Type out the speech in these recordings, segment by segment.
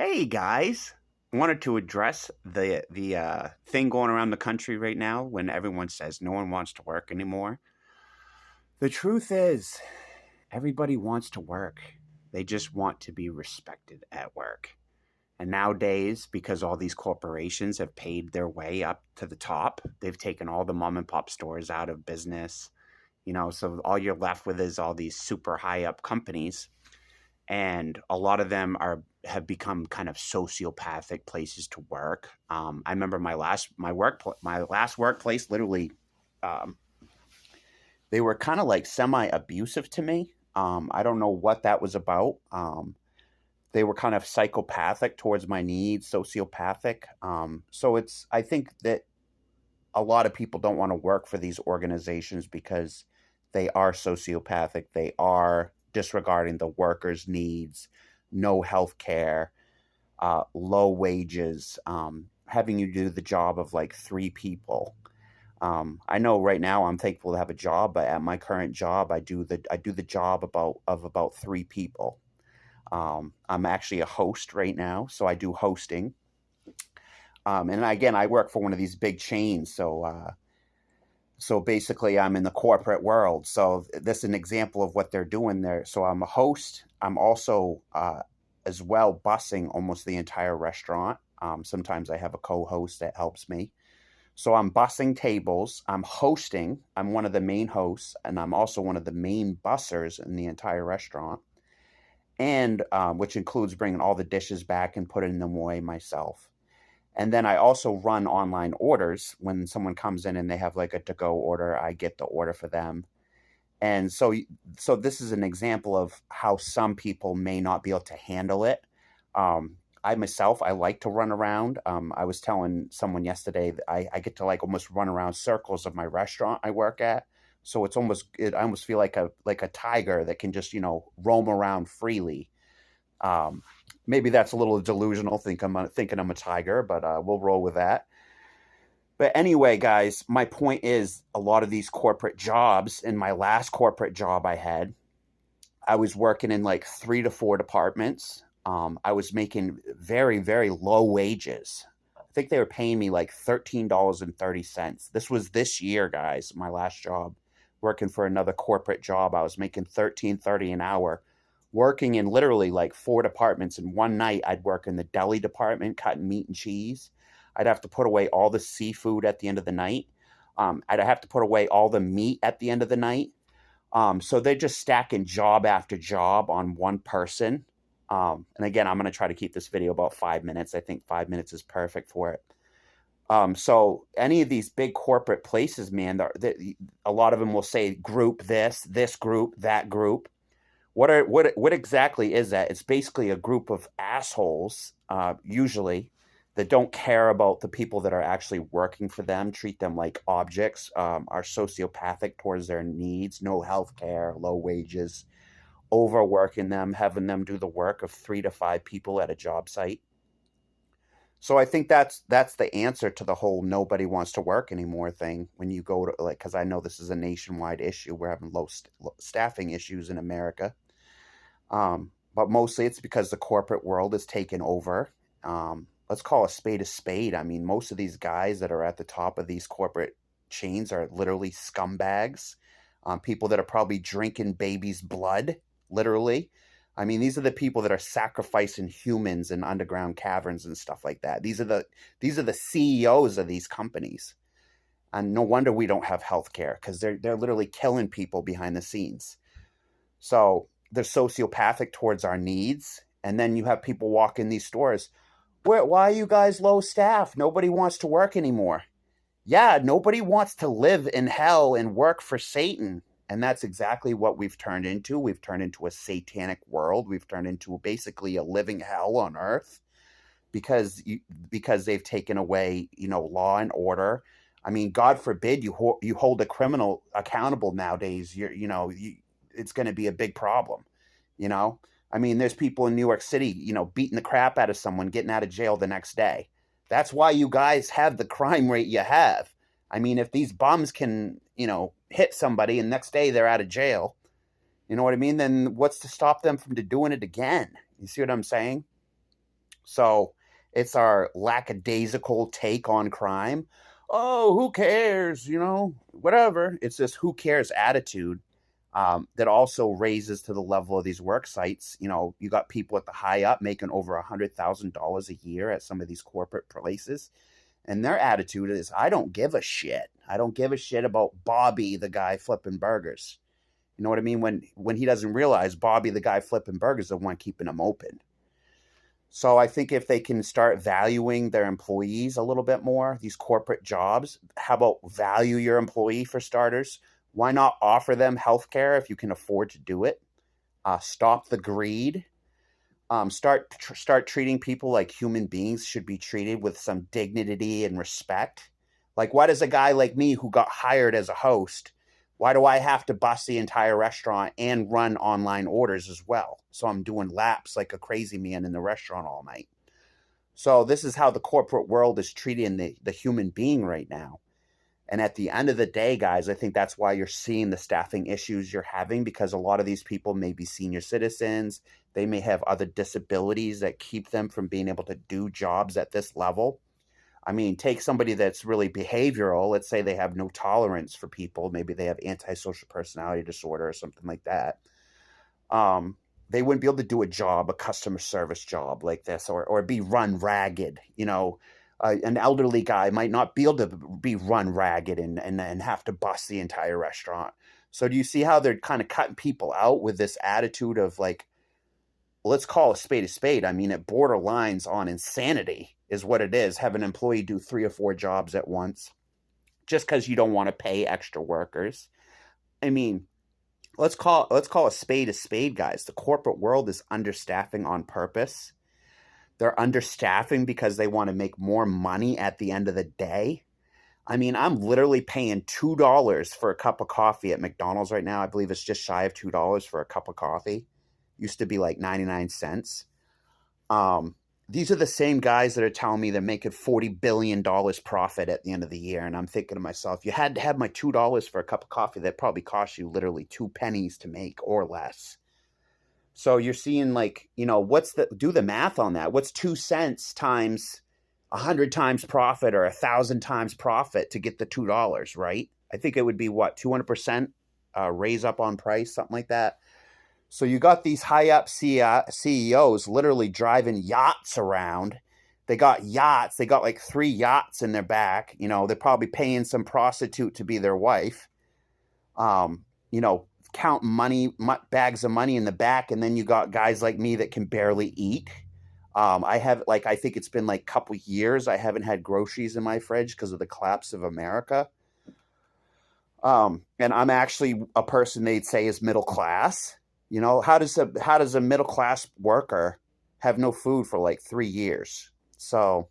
Hey guys, wanted to address the thing going around the country right now when everyone says no one wants to work anymore. The truth is, everybody wants to work. They just want to be respected at work. And nowadays, because all these corporations have paid their way up to the top, they've taken all the mom and pop stores out of business. So all you're left with is all these super high up companies, and a lot of them are have become kind of sociopathic places to work. I remember my last workplace. Literally, um, they were kind of like semi abusive to me. I don't know what that was about. They were kind of psychopathic towards my needs, sociopathic. So I think that a lot of people don't want to work for these organizations because they are sociopathic. They are disregarding the workers' needs, no health care, low wages, having you do the job of like three people. I know right now I'm thankful to have a job, but at my current job, I do the job about three people. I'm actually a host right now, so I do hosting. And again, I work for one of these big chains, so basically, I'm in the corporate world. So this is an example of what they're doing there. So I'm a host. I'm also as well bussing almost the entire restaurant. Sometimes I have a co-host that helps me. So I'm bussing tables. I'm hosting. I'm one of the main hosts, and I'm also one of the main bussers in the entire restaurant, and which includes bringing all the dishes back and putting them away myself. And then I also run online orders. When someone comes in and they have like a to-go order, I get the order for them. And so this is an example of how some people may not be able to handle it. I myself, I like to run around. I was telling someone yesterday that I get to like almost run around circles of my restaurant I work at. So I almost feel like a tiger that can just roam around freely. Um, Maybe that's a little delusional. Thinking I'm a tiger, but we'll roll with that. But anyway, guys, my point is a lot of these corporate jobs. In my last corporate job I had, I was working in like three to four departments. I was making very, very low wages. I think they were paying me like $13.30. This was this year, guys. My last job, working for another corporate job, I was making 13.30 an hour, working in literally like four departments. And one night, I'd work in the deli department, cutting meat and cheese. I'd have to put away all the seafood at the end of the night. I'd have to put away all the meat at the end of the night. So they're just stacking job after job on one person. And again, I'm going to try to keep this video about 5 minutes. I think 5 minutes is perfect for it. So any of these big corporate places, man, a lot of them will say group this group, that group. What exactly is that? It's basically a group of assholes, usually, that don't care about the people that are actually working for them, treat them like objects, are sociopathic towards their needs, no health care, low wages, overworking them, having them do the work of three to five people at a job site. So I think that's the answer to the whole nobody wants to work anymore thing. When you go to like, because I know this is a nationwide issue, we're having low staffing issues in America. But mostly it's because the corporate world is taken over. Let's call a spade a spade. I mean, most of these guys that are at the top of these corporate chains are literally scumbags, people that are probably drinking babies' blood, literally. I mean, these are the people that are sacrificing humans in underground caverns and stuff like that. These are the CEOs of these companies. And no wonder we don't have health care, because they're literally killing people behind the scenes. So they're sociopathic towards our needs. And then you have people walk in these stores. Why are you guys low staff? Nobody wants to work anymore. Yeah, nobody wants to live in hell and work for Satan. And that's exactly what we've turned into. We've turned into a satanic world. We've turned into basically a living hell on earth because because they've taken away, law and order. I mean, God forbid you hold a criminal accountable nowadays. It's going to be a big problem. You know, I mean, there's people in New York City, beating the crap out of someone, getting out of jail the next day. That's why you guys have the crime rate you have. I mean, if these bums can, hit somebody and next day they're out of jail, you know what I mean? Then what's to stop them from doing it again? You see what I'm saying? So it's our lackadaisical take on crime. Oh, who cares? Whatever. It's this who cares attitude that also raises to the level of these work sites. You got people at the high up making over $100,000 a year at some of these corporate places. And their attitude is, I don't give a shit. I don't give a shit about Bobby, the guy flipping burgers. You know what I mean? When he doesn't realize Bobby, the guy flipping burgers, is the one keeping him open. So I think if they can start valuing their employees a little bit more, these corporate jobs, how about value your employee for starters? Why not offer them health care if you can afford to do it? Stop the greed. Start treating people like human beings should be treated, with some dignity and respect. Like, why does a guy like me who got hired as a host, why do I have to bust the entire restaurant and run online orders as well? So I'm doing laps like a crazy man in the restaurant all night. So this is how the corporate world is treating the human being right now. And at the end of the day, guys, I think that's why you're seeing the staffing issues you're having, because a lot of these people may be senior citizens. They may have other disabilities that keep them from being able to do jobs at this level. I mean, take somebody that's really behavioral. Let's say they have no tolerance for people. Maybe they have antisocial personality disorder or something like that. They wouldn't be able to do a customer service job like this, or be run ragged. An elderly guy might not be able to be run ragged and have to bust the entire restaurant. So do you see how they're kind of cutting people out with this attitude of, like, let's call a spade a spade? I mean, it borderlines on insanity is what it is. Have an employee do 3 or 4 jobs at once just because you don't want to pay extra workers. I mean, let's call a spade, guys. The corporate world is understaffing on purpose. They're understaffing because they want to make more money at the end of the day. I mean, I'm literally paying $2 for a cup of coffee at McDonald's right now. I believe it's just shy of $2 for a cup of coffee. Used to be like 99 cents. These are the same guys that are telling me they're making $40 billion profit at the end of the year. And I'm thinking to myself, you had to have my $2 for a cup of coffee. That probably cost you literally 2 pennies to make or less. So you're seeing, like, do the math on that. What's 2 cents times 100 times profit, or 1,000 times profit to get the $2, right? I think it would be 200% raise up on price, something like that. So you got these high up CEOs literally driving yachts around. They got yachts. They got like 3 yachts in their back. They're probably paying some prostitute to be their wife. Count money, bags of money in the back. And then you got guys like me that can barely eat. I think it's been like a couple years I haven't had groceries in my fridge because of the collapse of America. And I'm actually a person they'd say is middle class. How does a middle class worker have no food for like 3 years? So,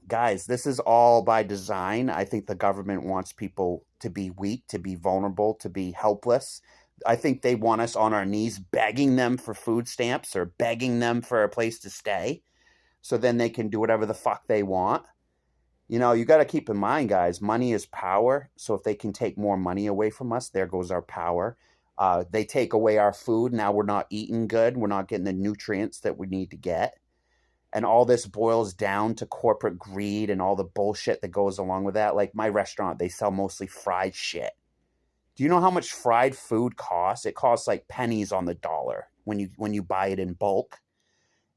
guys, this is all by design. I think the government wants people to be weak, to be vulnerable, to be helpless. I think they want us on our knees begging them for food stamps or begging them for a place to stay, so then they can do whatever the fuck they want. You got to keep in mind, guys, money is power. So if they can take more money away from us, there goes our power. They take away our food. Now we're not eating good. We're not getting the nutrients that we need to get. And all this boils down to corporate greed and all the bullshit that goes along with that. Like my restaurant, they sell mostly fried shit. Do you know how much fried food costs? It costs like pennies on the dollar when you buy it in bulk.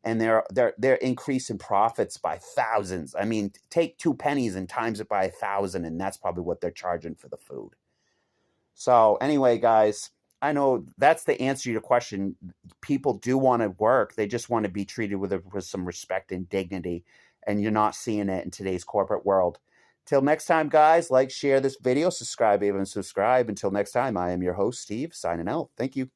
And they're increasing profits by thousands. I mean, take 2 pennies and times it by 1,000, and that's probably what they're charging for the food. So anyway, guys, I know that's the answer to your question. People do want to work. They just want to be treated with some respect and dignity. And you're not seeing it in today's corporate world. Till next time, guys, like, share this video, subscribe, even subscribe. Until next time, I am your host, Steve, signing out. Thank you.